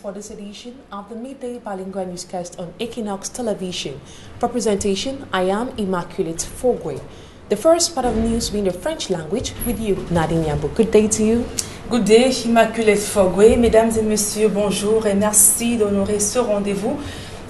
for this edition of the Midday Bilingual Newscast on Equinox Television. For presentation, I am Immaculate Fogwe. The first part of news will be in the French language with you, Nadine Yambo. Good day to you. Good day, Immaculate Fogwe. Mesdames et messieurs, bonjour et merci d'honorer ce rendez-vous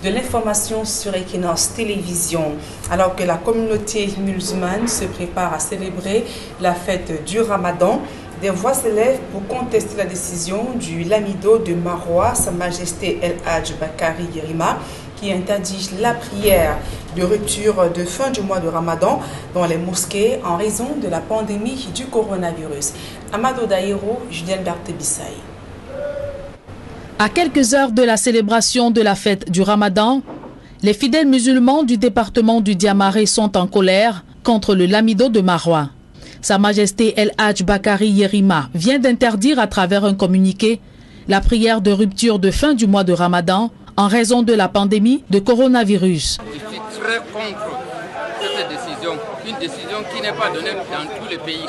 de l'information sur Equinox Télévision. Alors que la communauté musulmane se prépare à célébrer la fête du Ramadan, des voix s'élèvent pour contester la décision du Lamido de Maroua, Sa Majesté El Hadj Bakari Yerima, qui interdit la prière de rupture de fin du mois de Ramadan dans les mosquées en raison de la pandémie du coronavirus. Amadou Daïro, Julien Barthe-Bissaï. À quelques heures de la célébration de la fête du Ramadan, les fidèles musulmans du département du Diamaré sont en colère contre le Lamido de Maroua. Sa Majesté El Hadj Bakari Yerima vient d'interdire à travers un communiqué la prière de rupture de fin du mois de Ramadan en raison de la pandémie de coronavirus. Je suis très contre cette décision, une décision qui n'est pas donnée dans tous les pays.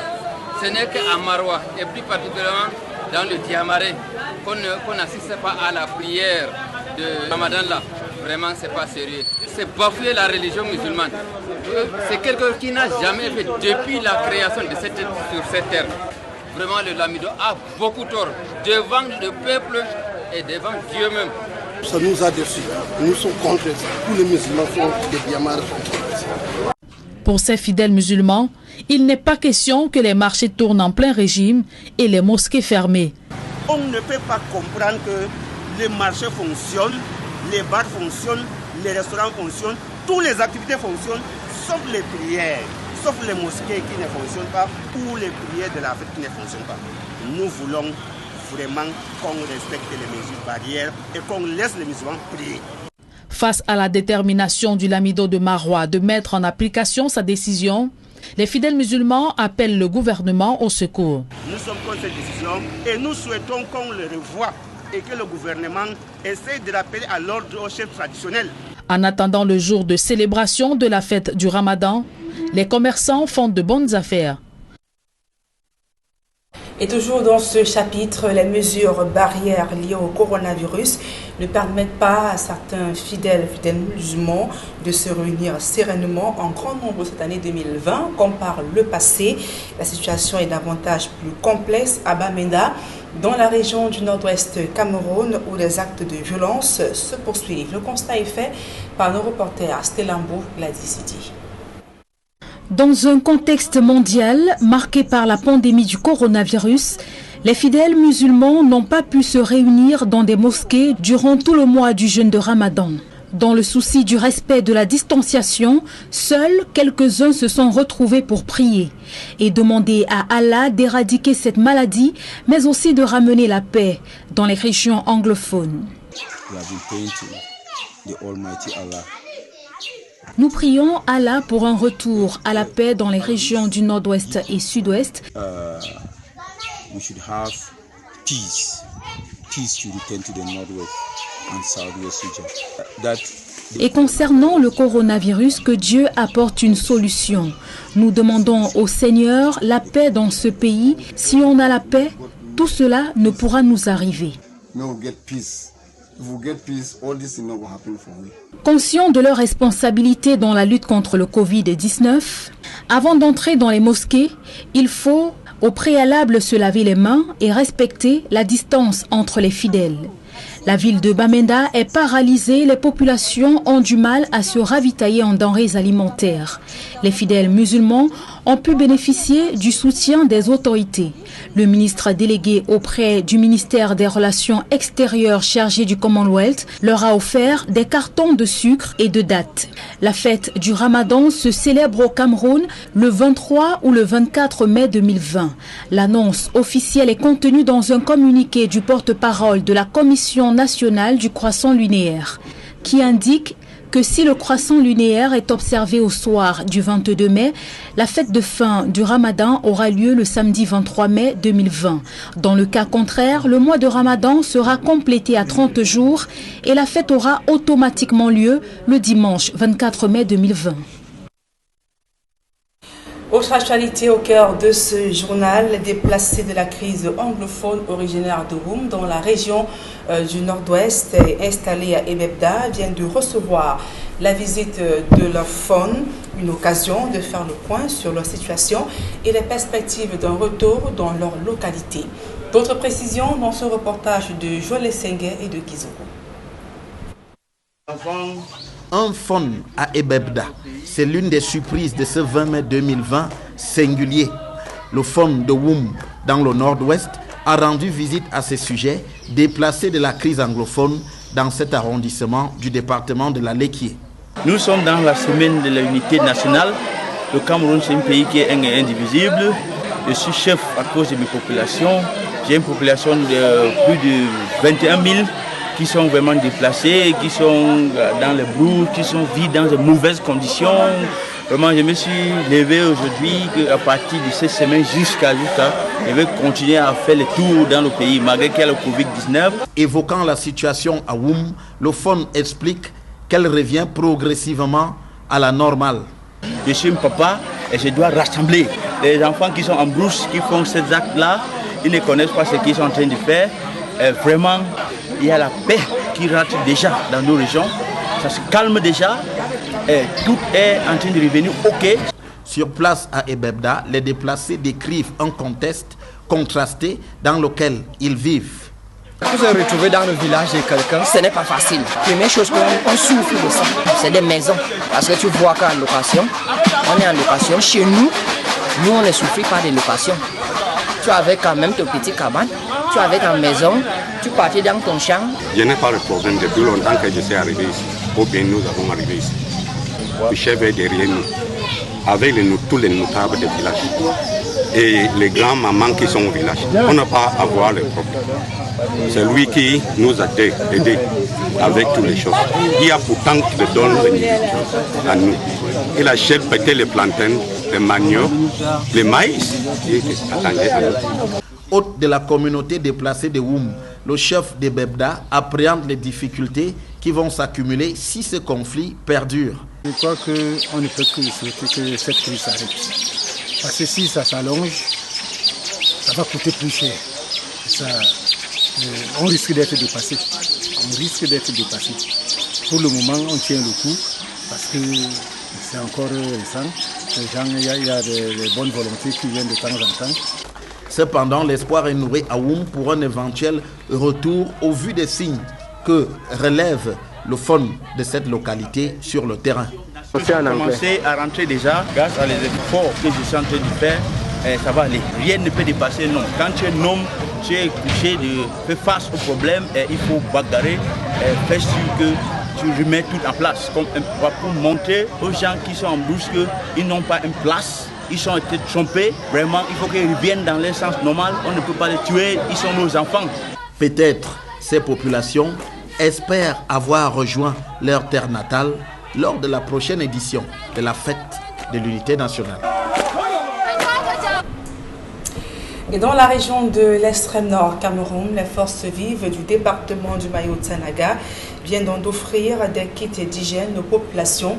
Ce n'est qu'à Maroua et plus particulièrement dans le Diamaré qu'on n'assiste pas à la prière de Ramadan là. Vraiment, c'est pas sérieux. C'est bafouer la religion musulmane. C'est quelque chose qui n'a jamais fait depuis la création de sur cette terre. Vraiment, le Lamido a beaucoup tort devant le peuple et devant Dieu même. Ça nous a déçus. Nous sommes contre ça. Tous les musulmans sont des Diamarés sont contre ça. Pour ces fidèles musulmans, il n'est pas question que les marchés tournent en plein régime et les mosquées fermées. On ne peut pas comprendre que les marchés fonctionnent, les bars fonctionnent, les restaurants fonctionnent, toutes les activités fonctionnent, sauf les prières, sauf les mosquées qui ne fonctionnent pas ou les prières de la fête qui ne fonctionnent pas. Nous voulons vraiment qu'on respecte les mesures barrières et qu'on laisse les musulmans prier. Face à la détermination du Lamido de Maroua de mettre en application sa décision, les fidèles musulmans appellent le gouvernement au secours. Nous sommes contre cette décision et nous souhaitons qu'on le revoie et que le gouvernement essaie de rappeler à l'ordre aux chefs traditionnels. En attendant le jour de célébration de la fête du Ramadan, les commerçants font de bonnes affaires. Et toujours dans ce chapitre, les mesures barrières liées au coronavirus ne permettent pas à certains fidèles musulmans de se réunir sereinement en grand nombre cette année 2020, comme par le passé. La situation est davantage plus complexe à Bamenda, dans la région du nord-ouest Cameroun, où les actes de violence se poursuivent. Le constat est fait par nos reporters Stellambo Gladys. Dans un contexte mondial marqué par la pandémie du coronavirus, les fidèles musulmans n'ont pas pu se réunir dans des mosquées durant tout le mois du jeûne de Ramadan. Dans le souci du respect de la distanciation, seuls quelques-uns se sont retrouvés pour prier et demander à Allah d'éradiquer cette maladie, mais aussi de ramener la paix dans les régions anglophones. Nous prions Allah pour un retour à la paix dans les régions du nord-ouest et sud-ouest. Et concernant le coronavirus, que Dieu apporte une solution. Nous demandons au Seigneur la paix dans ce pays. Si on a la paix, tout cela ne pourra nous arriver. Conscients de leur responsabilité dans la lutte contre le Covid-19, avant d'entrer dans les mosquées, il faut au préalable se laver les mains et respecter la distance entre les fidèles. La ville de Bamenda est paralysée, les populations ont du mal à se ravitailler en denrées alimentaires. Les fidèles musulmans ont pu bénéficier du soutien des autorités. Le ministre délégué auprès du ministère des Relations extérieures chargé du Commonwealth leur a offert des cartons de sucre et de dattes. La fête du Ramadan se célèbre au Cameroun le 23 ou le 24 mai 2020. L'annonce officielle est contenue dans un communiqué du porte-parole de la Commission nationale du croissant lunaire, qui indique que si le croissant lunaire est observé au soir du 22 mai, la fête de fin du Ramadan aura lieu le samedi 23 mai 2020. Dans le cas contraire, le mois de Ramadan sera complété à 30 jours et la fête aura automatiquement lieu le dimanche 24 mai 2020. Autre actualité au cœur de ce journal, les déplacés de la crise anglophone originaire de Woum dans la région du Nord-Ouest et installés à Ebebda viennent de recevoir la visite de leur FON, une occasion de faire le point sur leur situation et les perspectives d'un retour dans leur localité. D'autres précisions dans ce reportage de Joël Sengue et de Kizoko. Un FON à Ebebda, c'est l'une des surprises de ce 20 mai 2020 singulier. Le FON de Woum, dans le Nord-Ouest, a rendu visite à ces sujets déplacés de la crise anglophone dans cet arrondissement du département de la Léquié. Nous sommes dans la semaine de l'unité nationale. Le Cameroun, c'est un pays qui est indivisible. Je suis chef à cause de mes populations. J'ai une population de plus de 21 000 qui sont vraiment déplacés, qui sont dans les brouilles, qui vivent dans de mauvaises conditions. Vraiment, je me suis levé aujourd'hui à partir de cette semaine jusqu'à je vais continuer à faire le tour dans le pays, malgré qu'il y a le Covid-19. Évoquant la situation à Woum, le FON explique qu'elle revient progressivement à la normale. Je suis un papa et je dois rassembler les enfants qui sont en brousse, qui font ces actes-là. Ils ne connaissent pas ce qu'ils sont en train de faire. Et vraiment, il y a la paix qui rentre déjà dans nos régions. Ça se calme déjà. Et tout est en train de revenir OK. Sur place à Ebebda, les déplacés décrivent un contexte contrasté dans lequel ils vivent. Se retrouver dans le village de quelqu'un, ce n'est pas facile. Première chose qu'on souffre de ça, c'est des maisons. Parce que tu vois qu'en location, on est en location. Chez nous, on ne souffre pas de location. Tu avais quand même ton petit cabane, tu avais ta maison, tu partais dans ton champ. Je n'ai pas de problème depuis longtemps que je suis arrivé ici. Ou bien nous avons arrivé ici. Le chef est derrière nous, avec tous les notables du village. Et les grands-mamans qui sont au village. On n'a pas à avoir les problèmes. C'est lui qui nous a aidés avec toutes les choses. Il y a pourtant qui le donne à nous. Il achète peut-être les plantains, les maniocs, les maïs. Hôte de la communauté déplacée de Woum, le chef de Bebda appréhende les difficultés qui vont s'accumuler si ce conflit perdure. Je crois qu'on ne peut que souhaiter que cette crise s'arrête. Parce que si ça s'allonge, ça va coûter plus cher. Ça, on risque d'être dépassé. Pour le moment, on tient le coup parce que c'est encore récent. Il y a des bonnes volontés qui viennent de temps en temps. Cependant, l'espoir est nourri à Woum pour un éventuel retour au vu des signes que relève le FON de cette localité sur le terrain. On a commencé à rentrer déjà grâce à les efforts que je suis en train de faire. Ça va aller. Rien ne peut dépasser un homme. Quand tu es un homme, tu es obligé de faire face au problème et il faut bagarrer et faire sûr que tu remets tout en place. Pour montrer aux gens qui sont en brousse qu'ils n'ont pas une place. Ils ont été trompés. Vraiment, il faut qu'ils reviennent dans leur sens normal. On ne peut pas les tuer. Ils sont nos enfants. Peut-être ces populations espèrent avoir rejoint leur terre natale lors de la prochaine édition de la fête de l'unité nationale. Et dans la région de l'extrême nord Cameroun, les forces vives du département du Mayo-Tsanaga viennent d'offrir des kits d'hygiène aux populations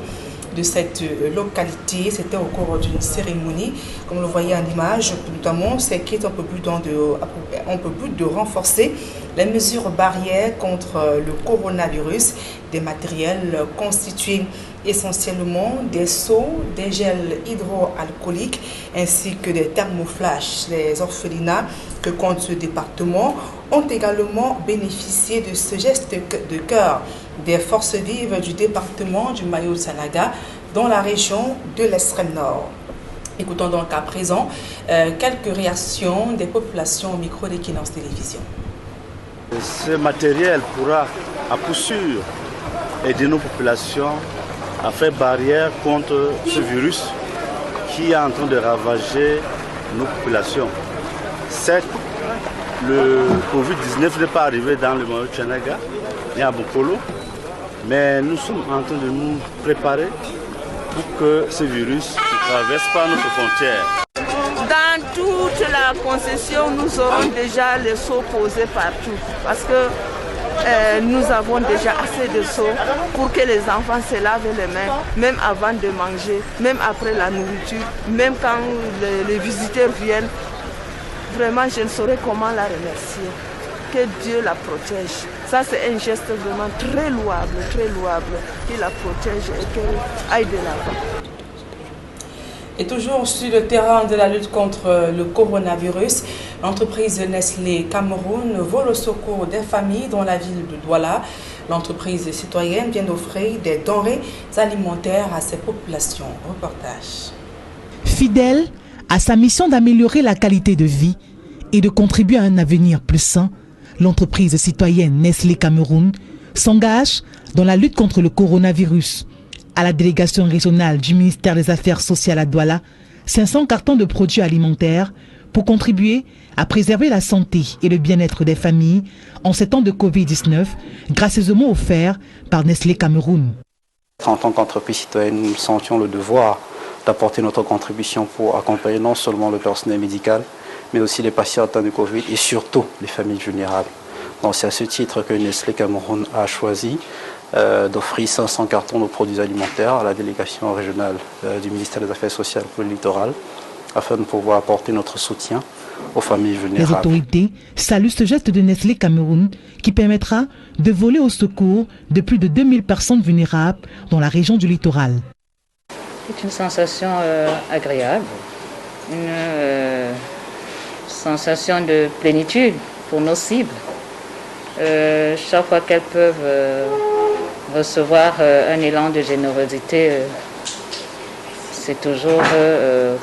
de cette localité. C'était au cours d'une cérémonie, comme vous le voyez en image, notamment ces kits ont pour but de renforcer les mesures barrières contre le coronavirus, des matériels constitués essentiellement des seaux, des gels hydroalcooliques ainsi que des thermoflash. Les orphelinats que compte ce département ont également bénéficié de ce geste de cœur des forces vives du département du Mayo-Tsanaga dans la région de l'extrême nord. Écoutons donc à présent quelques réactions des populations au micro d'Equinox Télévision. Ce matériel pourra à coup sûr aider nos populations à faire barrière contre ce virus qui est en train de ravager nos populations. Certes, le Covid-19 n'est pas arrivé dans le Mayo-Tsanaga ni à Bokolo, mais nous sommes en train de nous préparer pour que ce virus ne traverse pas notre frontière. Dans toute la concession, nous aurons déjà les seaux posés partout. Parce que nous avons déjà assez de seaux pour que les enfants se lavent les mains, même avant de manger, même après la nourriture, même quand les visiteurs viennent. Vraiment, je ne saurais comment la remercier. Que Dieu la protège. Ça, c'est un geste vraiment très louable, qu'il la protège et qu'elle aille de l'avant. Et toujours sur le terrain de la lutte contre le coronavirus, l'entreprise Nestlé Cameroun vole au secours des familles dans la ville de Douala. L'entreprise citoyenne vient d'offrir des denrées alimentaires à ces populations. Reportage. Fidèle à sa mission d'améliorer la qualité de vie et de contribuer à un avenir plus sain, l'entreprise citoyenne Nestlé Cameroun s'engage dans la lutte contre le coronavirus. À la délégation régionale du ministère des Affaires sociales à Douala, 500 cartons de produits alimentaires pour contribuer à préserver la santé et le bien-être des familles en ces temps de Covid-19, gracieusement offerts par Nestlé Cameroun. En tant qu'entreprise citoyenne, nous sentions le devoir d'apporter notre contribution pour accompagner non seulement le personnel médical, mais aussi les patients atteints de Covid et surtout les familles vulnérables. Donc c'est à ce titre que Nestlé Cameroun a choisi d'offrir 500 cartons de produits alimentaires à la délégation régionale du ministère des Affaires sociales pour le littoral, afin de pouvoir apporter notre soutien aux familles vulnérables. Les autorités saluent ce geste de Nestlé Cameroun qui permettra de voler au secours de plus de 2000 personnes vulnérables dans la région du littoral. C'est une sensation agréable, une sensation de plénitude pour nos cibles. Chaque fois qu'elles peuvent recevoir un élan de générosité, c'est toujours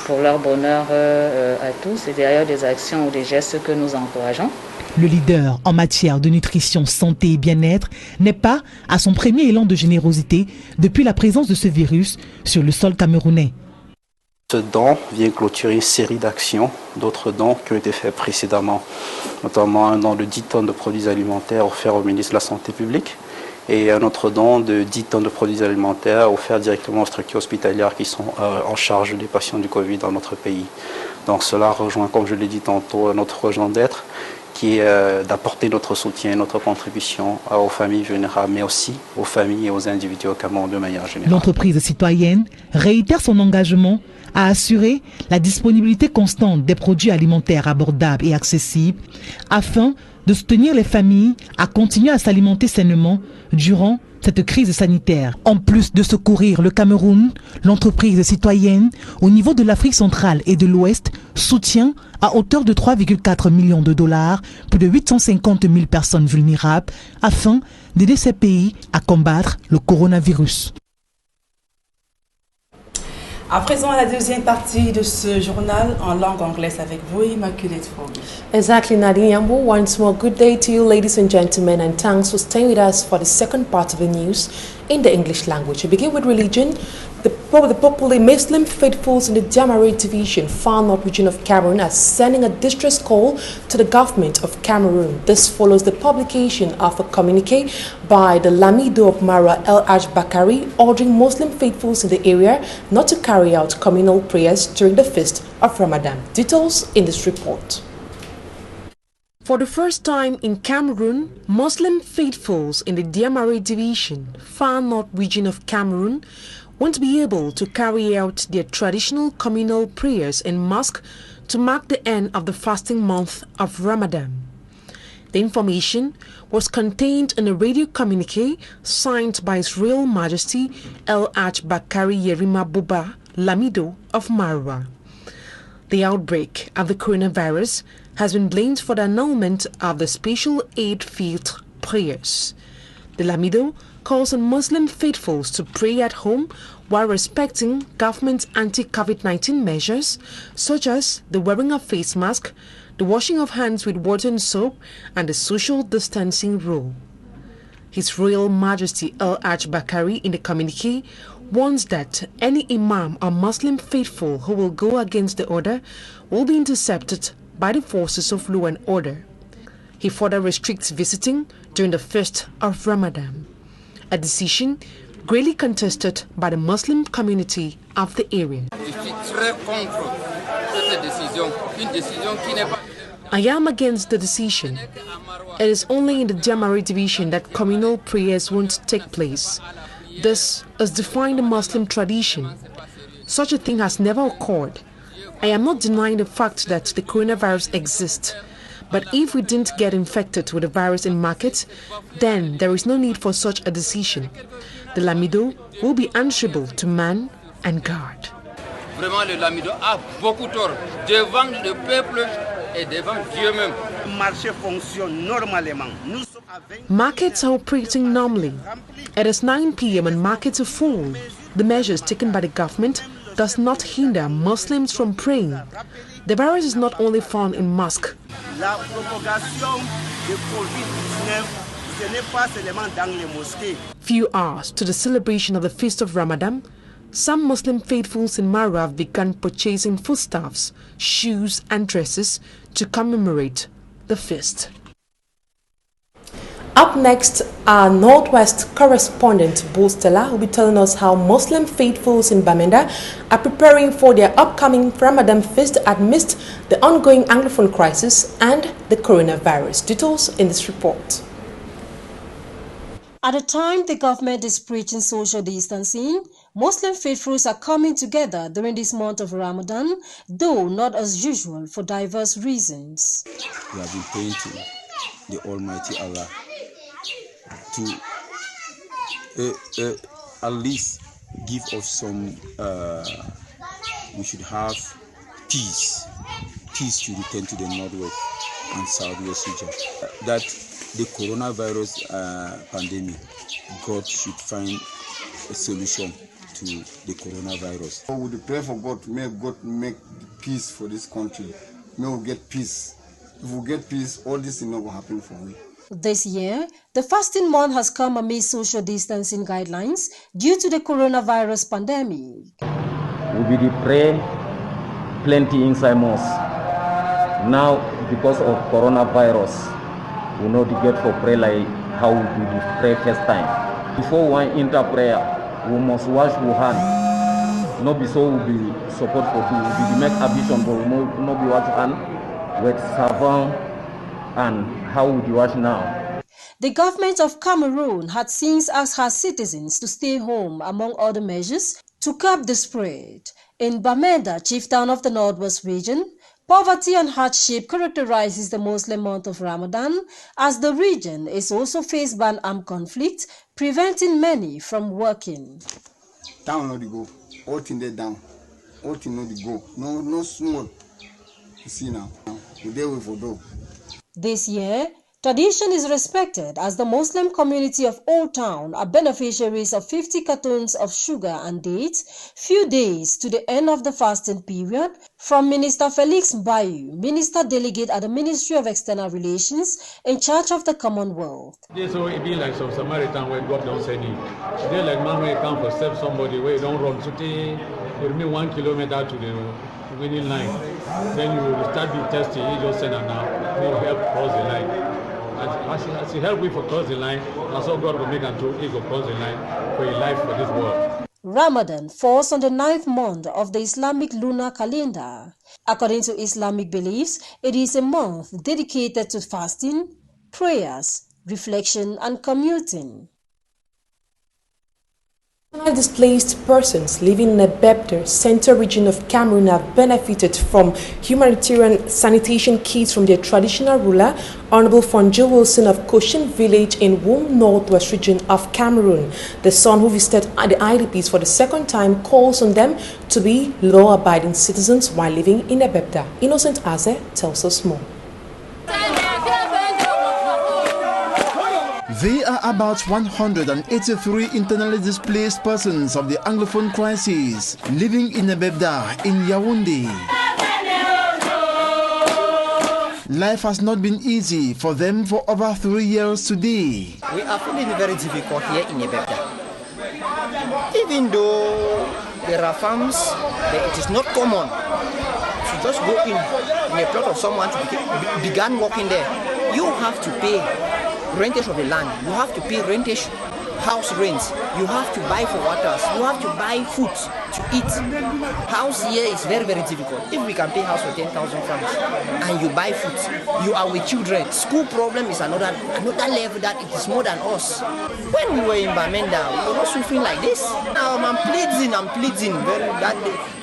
pour leur bonheur à tous et derrière des actions ou des gestes que nous encourageons. Le leader en matière de nutrition, santé et bien-être n'est pas à son premier élan de générosité depuis la présence de ce virus sur le sol camerounais. Ce don vient clôturer une série d'actions, d'autres dons qui ont été faits précédemment, notamment un don de 10 tonnes de produits alimentaires offert au ministre de la Santé publique et un autre don de 10 tonnes de produits alimentaires offerts directement aux structures hospitalières qui sont en charge des patients du Covid dans notre pays. Donc cela rejoint, comme je l'ai dit tantôt, notre raison d'être qui est d'apporter notre soutien, notre contribution aux familles vulnérables, mais aussi aux familles et aux individus au Cameroun de manière générale. L'entreprise citoyenne réitère son engagement à assurer la disponibilité constante des produits alimentaires abordables et accessibles afin de soutenir les familles à continuer à s'alimenter sainement durant cette crise sanitaire. En plus de secourir le Cameroun, l'entreprise citoyenne au niveau de l'Afrique centrale et de l'Ouest soutient à hauteur de 3,4 millions de dollars plus de 850 000 personnes vulnérables afin d'aider ces pays à combattre le coronavirus. À présent, la deuxième partie de ce journal en langue anglaise avec vous, Immaculate Foggy. Exactly, Nadine Yambo. Once more, good day to you, ladies and gentlemen, and thanks for staying with us for the second part of the news in the English language. We begin with religion. The popular Muslim faithfuls in the Diamare division, far north region of Cameroon, are sending a distress call to the government of Cameroon. This follows the publication of a communique by the Lamido of Mara El Haj Bakari, ordering Muslim faithfuls in the area not to carry out communal prayers during the feast of Ramadan. Details in this report. For the first time in Cameroon, Muslim faithfuls in the Diamare division, far north region of Cameroon, won't be able to carry out their traditional communal prayers in mosque to mark the end of the fasting month of Ramadan. The information was contained in a radio communique signed by His Royal Majesty El Haj Bakari Yerima Buba Lamido of Marwa. The outbreak of the coronavirus has been blamed for the annulment of the special Eid-Fitr prayers. The Lamido calls on Muslim faithfuls to pray at home while respecting government anti-COVID-19 measures such as the wearing of face masks, the washing of hands with water and soap, and the social distancing rule. His Royal Majesty El Haj Bakari in the communique warns that any imam or Muslim faithful who will go against the order will be intercepted by the forces of law and order. He further restricts visiting during the fast of Ramadan, a decision greatly contested by the Muslim community of the area. I am against the decision. It is only in the Diamare division that communal prayers won't take place. This is defined in Muslim tradition. Such a thing has never occurred. I am not denying the fact that the coronavirus exists. But if we didn't get infected with the virus in market, then there is no need for such a decision. The Lamido will be answerable to man and God. Vraiment, le Lamido a beaucoup tort devant le peuple et devant Dieu même. Markets are operating normally. It is 9 p.m. and markets are full. The measures taken by the government does not hinder Muslims from praying. The virus is not only found in mosque. La propagation de COVID-19, ce n'est pas seulement dans les mosquées. Few hours to the celebration of the Feast of Ramadan, some Muslim faithfuls in Marwa have begun purchasing foodstuffs, shoes and dresses to commemorate the feast. Up next, our Northwest correspondent, Bo Stella, will be telling us how Muslim faithfuls in Bamenda are preparing for their upcoming Ramadan feast amidst the ongoing Anglophone crisis and the coronavirus. Details in this report. At a time the government is preaching social distancing, Muslim faithfuls are coming together during this month of Ramadan, though not as usual for diverse reasons. We have been praying to the Almighty Allah to at least give us some, we should have peace to return to the Northwest and Southwest region. That the coronavirus pandemic, God should find a solution to the coronavirus. We would pray for God, may God make peace for this country. May we get peace. If we get peace, all this will not happen for me. This year, the fasting month has come amid social distancing guidelines due to the coronavirus pandemic. We will pray plenty inside mosque. Now, because of coronavirus, we know the get for prayer like how we do pray first time. Before one enter prayer, we must wash our hand. Not be so we be support for two. We make ambition, but we not be wash hand with savon and how would you wash now? The government of Cameroon had since asked her citizens to stay home, among other measures, to curb the spread. In Bamenda, chieftain of the Northwest region, poverty and hardship characterizes the Muslim month of Ramadan, as the region is also faced by an armed conflict, preventing many from working. Down not the go, all thing they down, all thing not the go, no small. You see now, we there with for door. This year, tradition is respected as the Muslim community of Old Town are beneficiaries of 50 cartons of sugar and dates, few days to the end of the fasting period, from Minister Felix Bayu, Minister Delegate at the Ministry of External Relations in charge of the Commonwealth. This will be like some Samaritan where God don't send him. They like man where come for save somebody where you don't run to the 1 kilometer to the winning line. Then you will start being tested. You just send her now. Will help cross the line. As he help you for cross the line, that's all God will make and he will cross the line for your life for this world. Ramadan falls on the 9th month of the Islamic lunar calendar. According to Islamic beliefs, it is a month dedicated to fasting, prayers, reflection, and commuting. Displaced persons living in the Bebder Central region of Cameroon have benefited from humanitarian sanitation kits from their traditional ruler, Honorable Fonjo Wilson of Koshin village in Wum, Northwest region of Cameroon. The son who visited the IDPs for the second time calls on them to be law-abiding citizens while living in the Bebder. Innocent Aze tells us more. They are about 183 internally displaced persons of the Anglophone crisis living in Ebebda in Yaoundé. Life has not been easy for them for over 3 years today. We are feeling very difficult here in Ebebda. Even though there are farms, it is not common to just go in a plot of someone to begin working there. You have to pay rentage of the land, you have to pay rentage house rents, you have to buy for waters, you have to buy food to eat. House here is very, very difficult. If we can pay house for 10,000 francs and you buy food, you are with children. School problem is another level that it is more than us. When we were in Bamenda, we were not suffering like this. Now I'm pleading that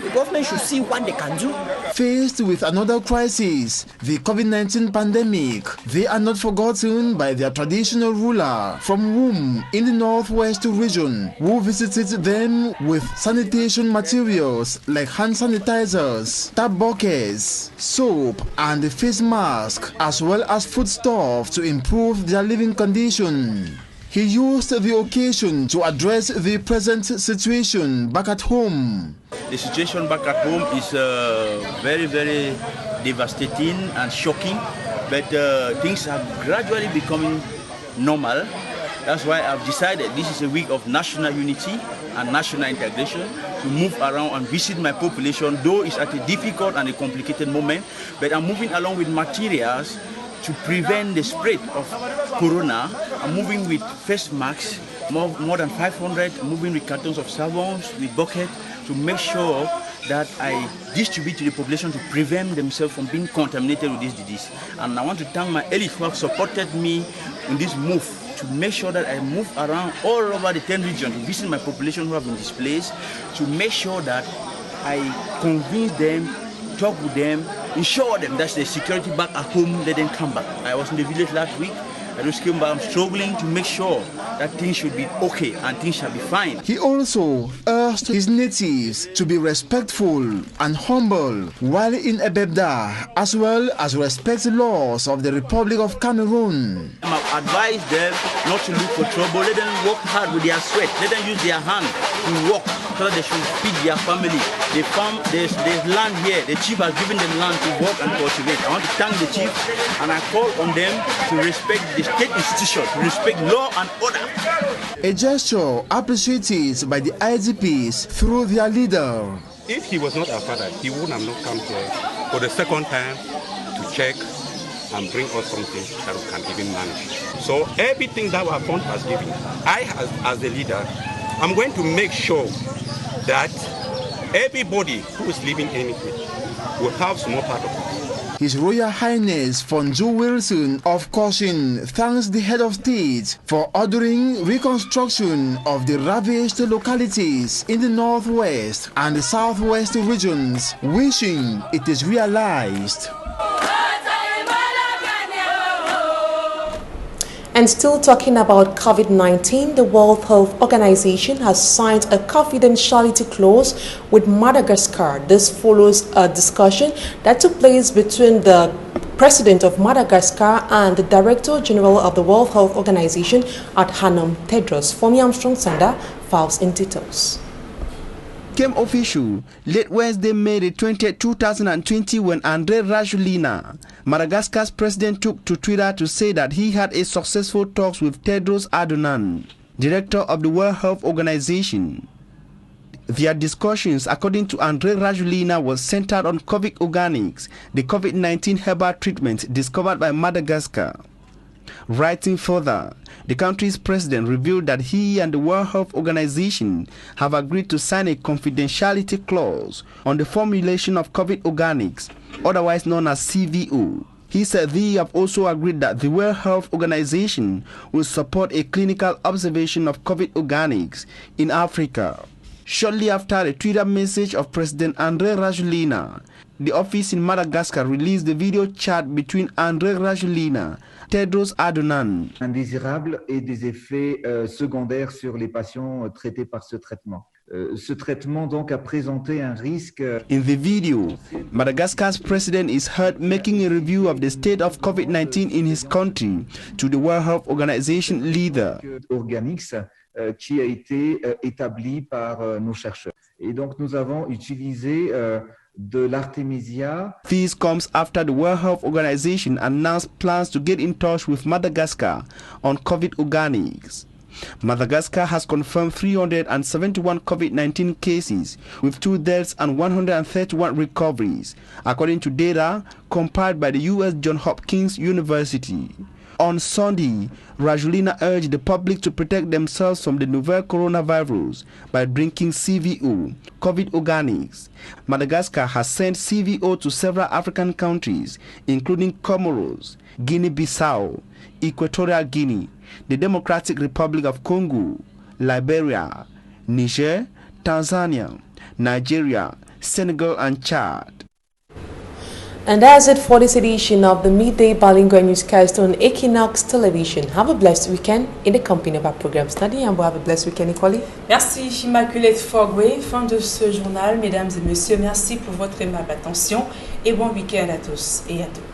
the government should see what they can do. Faced with another crisis, the COVID-19 pandemic, they are not forgotten by their traditional ruler from Wum in the northwest region, who visited them with sanitation materials like hand sanitizers, tap buckets, soap and face mask, as well as foodstuff to improve their living condition. He used the occasion to address the present situation back at home. The situation back at home is very, very devastating and shocking, but things are gradually becoming normal. That's why I've decided this is a week of national unity and national integration, to move around and visit my population, though it's at a difficult and a complicated moment, but I'm moving along with materials to prevent the spread of corona. I'm moving with face masks, more than 500, moving with cartons of savons, with buckets, to make sure that I distribute to the population to prevent themselves from being contaminated with this disease. And I want to thank my elite who have supported me in this move, to make sure that I move around all over the 10 regions to visit my population who have been displaced, to make sure that I convince them, talk with them, ensure them that the security back at home, let them come back. I was in the village last week. I just came back. I'm struggling to make sure that things should be okay and things shall be fine. He also urged his natives to be respectful and humble while in Ebebda, as well as respect the laws of the Republic of Cameroon. I advise them not to look for trouble. Let them work hard with their sweat. Let them use their hand to work so that they should feed their family. They farm, there's land here. The chief has given them land to work and cultivate. I want to thank the chief, and I call on them to respect the state institution, to respect law and order. A gesture appreciated by the IDPs through their leader. If he was not our father, he would have not come here for the second time to check and bring us something that we can even manage. So everything that our fund has given, I as the leader, I'm going to make sure that everybody who is living anything will have small part of it. His Royal Highness Fonjo Wilson of Cochin thanks the head of state for ordering reconstruction of the ravaged localities in the northwest and the southwest regions, wishing it is realized. And still talking about COVID-19, the World Health Organization has signed a confidentiality clause with Madagascar. This follows a discussion that took place between the President of Madagascar and the Director General of the World Health Organization at Hanum, Tedros. Fomi Armstrong Sanda files in details. Became official late Wednesday, May 20, 2020, when André Rajoelina, Madagascar's president, took to Twitter to say that he had a successful talks with Tedros Adhanom, director of the World Health Organization. Their discussions, according to André Rajoelina, was centered on COVID organics, the COVID-19 herbal treatment discovered by Madagascar. Writing further, the country's president revealed that he and the World Health Organization have agreed to sign a confidentiality clause on the formulation of COVID organics, otherwise known as CVO. He said they have also agreed that the World Health Organization will support a clinical observation of COVID organics in Africa. Shortly after a Twitter message of President André Rajoelina, the office in Madagascar released the video chat between André Rajoelina, Tedros Adhanom. Indésirables et des effets secondaires sur les patients traités par ce traitement. Ce traitement donc a présenté un risque. In the video, Madagascar's president is heard making a review of the state of COVID-19 in his country to the World Health Organization leader. Organics qui a été établi par nos chercheurs. Et donc nous avons utilisé de l'artémisia. This comes after the World Health Organization announced plans to get in touch with Madagascar on COVID organics. Madagascar has confirmed 371 COVID-19 cases with 2 deaths and 131 recoveries, according to data compiled by the U.S. Johns Hopkins University. On Sunday, Rajulina urged the public to protect themselves from the novel coronavirus by drinking CVO, COVID Organics. Madagascar has sent CVO to several African countries, including Comoros, Guinea-Bissau, Equatorial Guinea, the Democratic Republic of Congo, Liberia, Niger, Tanzania, Nigeria, Senegal, and Chad. And that's it for this edition of the Midday Bilingual Newscast on Equinox Television. Have a blessed weekend in the company of our program study, and we'll have a blessed weekend equally. Merci Immaculate Fogwe. Fin de ce journal, mesdames et messieurs. Merci pour votre aimable attention et bon week-end à tous et à toutes.